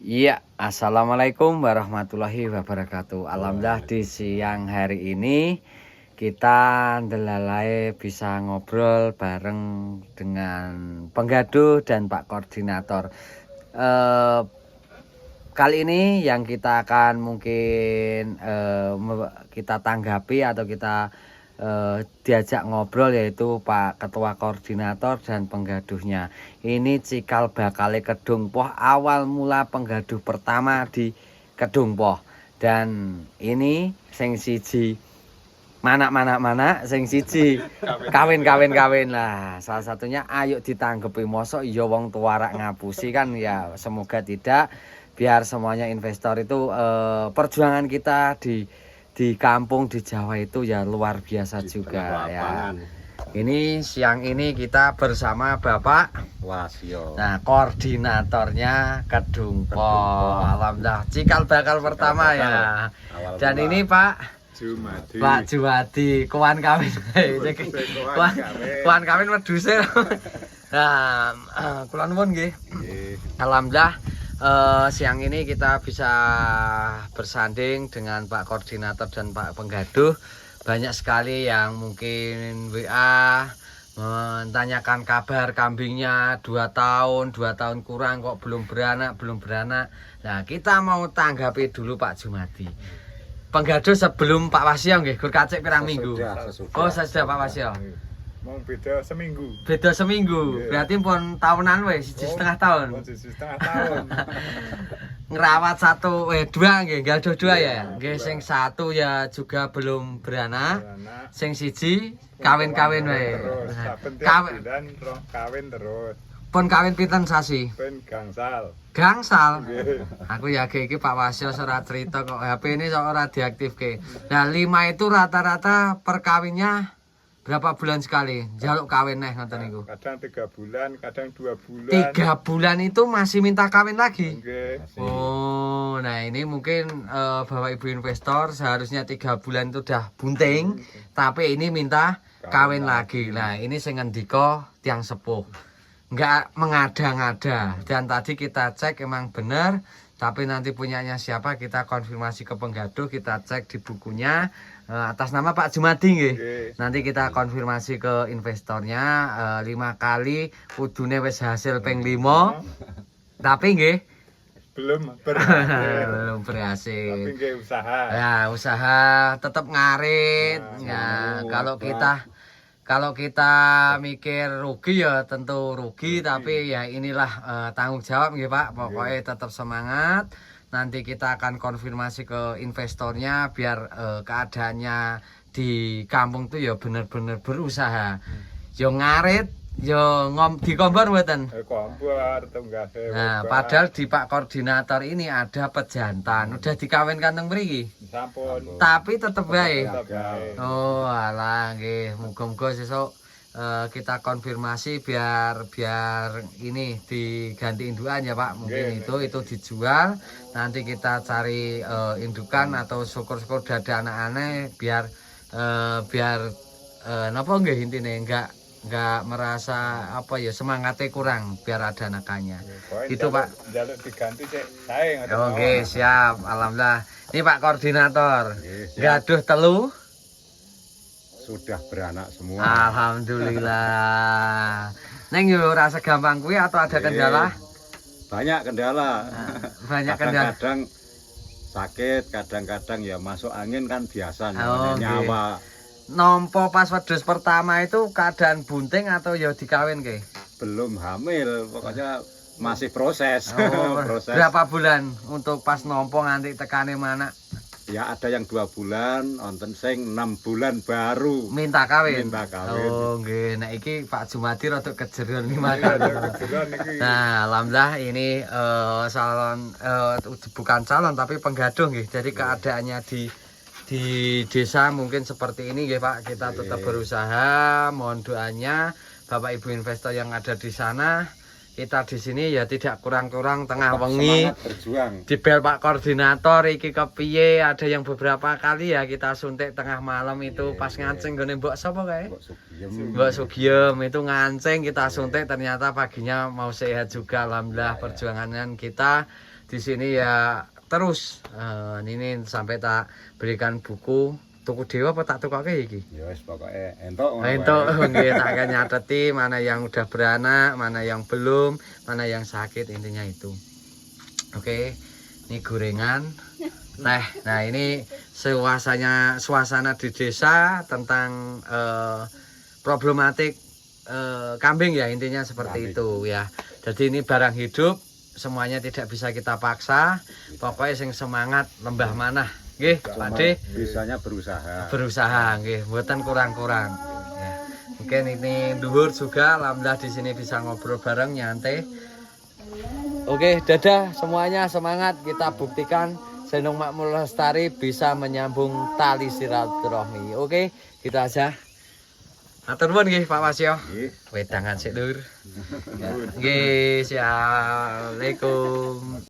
Iya, assalamualaikum warahmatullahi wabarakatuh. Alhamdulillah di siang hari ini kita ndelalai bisa ngobrol bareng dengan penggaduh dan Pak Koordinator. Eh, Kali ini yang kita akan mungkin kita tanggapi atau kita diajak ngobrol yaitu Pak Ketua Koordinator dan penggaduhnya. Ini cikal bakale Kedung Poh, awal mula penggaduh pertama di Kedung Poh. Dan ini sing siji mana sing siji kawin lah. Salah satunya ayo ditanggepi, mosok iya wong tuarak ngapusi kan ya, semoga tidak. Biar semuanya investor itu perjuangan kita di kampung di Jawa itu ya luar biasa juga ya. Ini siang ini kita bersama Bapak Wasio. Nah, koordinatornya Kedung Poh. Alhamdulillah cikal bakal pertama ya. Dan ini Pak Jumadi. Pak Juwadi, kawan kawin. Kawan kawin wedhuse. Nah, kula nuwun nggih. Alhamdulillah siang ini kita bisa bersanding dengan Pak Koordinator dan Pak Penggaduh. Banyak sekali yang mungkin WA menanyakan kabar kambingnya 2 tahun kurang kok belum beranak. Nah, kita mau tanggapi dulu Pak Jumadi. Penggaduh sebelum Pak Wasio nggih, gur kacik pirang minggu. Oh, sudah Pak Wasio. Mau beda seminggu. Beda seminggu. Yeah. Berarti pun tahunan wis, 1,5 tahun. 1,5 tahun. Ngerawat dua nggih, enggak ada dua ya. Nggih, sing satu ya juga belum beranak. Sing siji kawin-kawin wae. Kawin terus. Pun kawin pinten sasi? Pun gangsal. Gangsal. Aku ya iki Pak Wasyo ora cerita kok HP ini ora diaktifke. Nah, 5 itu rata-rata perkawinnya berapa bulan sekali? Jaluk kawin neh ngoten niku. Kadang 3 bulan, kadang 2 bulan. 3 bulan itu masih minta kawin lagi? Nggih. Oh, nah ini mungkin Bapak Ibu investor seharusnya 3 bulan itu udah bunting, tapi ini minta kawin lagi. Nah, ini sing ngendika tiang sepuh. Enggak mengada-ngada, dan tadi kita cek emang benar, tapi nanti punyanya siapa kita konfirmasi ke penggaduh, kita cek di bukunya atas nama Pak Jumadi nggih. Nanti kita konfirmasi ke investornya 5 kali kudune wis hasil ping 5. Tapi nggih belum berhasil. belum berhasil. Tapi nggih usaha. Ya, usaha tetap ngarit. Ya, kalau kita mikir rugi ya tentu rugi, tapi ya inilah tanggung jawab nggih Pak. Pokoknya tetap semangat. Nanti kita akan konfirmasi ke investornya biar keadaannya di kampung tuh ya bener-bener berusaha. Yo ngarit, yo dikompor mboten. Kompor tunggah. Nah, padahal di Pak Koordinator ini ada pejantan. Udah dikawinkan teng mriki? Sampun. Tapi tetep bae. Oh, alah nggih, muga-muga sesuk kita konfirmasi biar ini diganti indukan ya Pak. Mungkin itu dijual. Nanti kita cari indukan atau syukur-syukur dada anak-anak biar napa nggih intine enggak merasa apa ya semangatnya kurang biar ada anakannya. Itu Pak. Jaluk diganti cek sae ngoten. Oke, siap. Alhamdulillah. Ini Pak Koordinator. Gaduh telu sudah beranak semua. Alhamdulillah. Neng yo rasa gampang kuwi atau ada kendala? Banyak kendala. Banyak kendala. Kadang sakit, kadang-kadang ya masuk angin kan biasa Oh, nyawa. Nompo pas wedhus pertama itu keadaan bunting atau ya dikawin ke? Belum hamil, pokoknya masih proses. Oh, proses. Berapa bulan untuk pas nompo nganti tekane mana? Ya ada yang 2 bulan, wonten sing 6 bulan baru minta kawin. Oh nggih, nek iki Pak Jumadi rada kejeron iki makan. Nah, alhamdulillah ini bukan calon tapi penggaduh nggih. Jadi keadaannya di desa mungkin seperti ini nggih Pak. Kita tetap berusaha, mohon doanya Bapak Ibu investor yang ada di sana kita di sini ya tidak kurang-kurang tengah wengi Semangat berjuang. di bel Pak Koordinator iki kepiye, ada yang beberapa kali ya kita suntik tengah malam itu pas ngancing gone Mbok sapa kae? Mbok Sugiem. Mbak Sugiem itu ngancing kita suntik ternyata paginya mau sehat juga. Alhamdulillah perjuangan kita di sini ya terus ini sampai tak berikan buku tuku dewa apa tak tukake iki? Ya wis pokoke entuk ngono. Entuk nggih tak akan nyateti mana yang udah beranak, mana yang belum, mana yang sakit, intinya itu. Oke, ini gorengan teh. Nah, ini suasana di desa tentang problematik kambing ya, intinya seperti itu ya. Jadi ini barang hidup, semuanya tidak bisa kita paksa. Pokoknya sing semangat lembah manah. Nggih, Pakde. Bisanya berusaha. Berusaha nggih, mboten kurang-kurang. Ya. Mungkin ini dhuwur juga, alhamdulillah di sini bisa ngobrol bareng nyantai. Oke, dadah semuanya, semangat kita buktikan Senung Makmur Lestari bisa menyambung tali silaturahmi. Oke, gitu aja. Matur nuwun nggih Pak Wasyo. Nggih. Wedangan sik Lur. Nggih, assalamualaikum.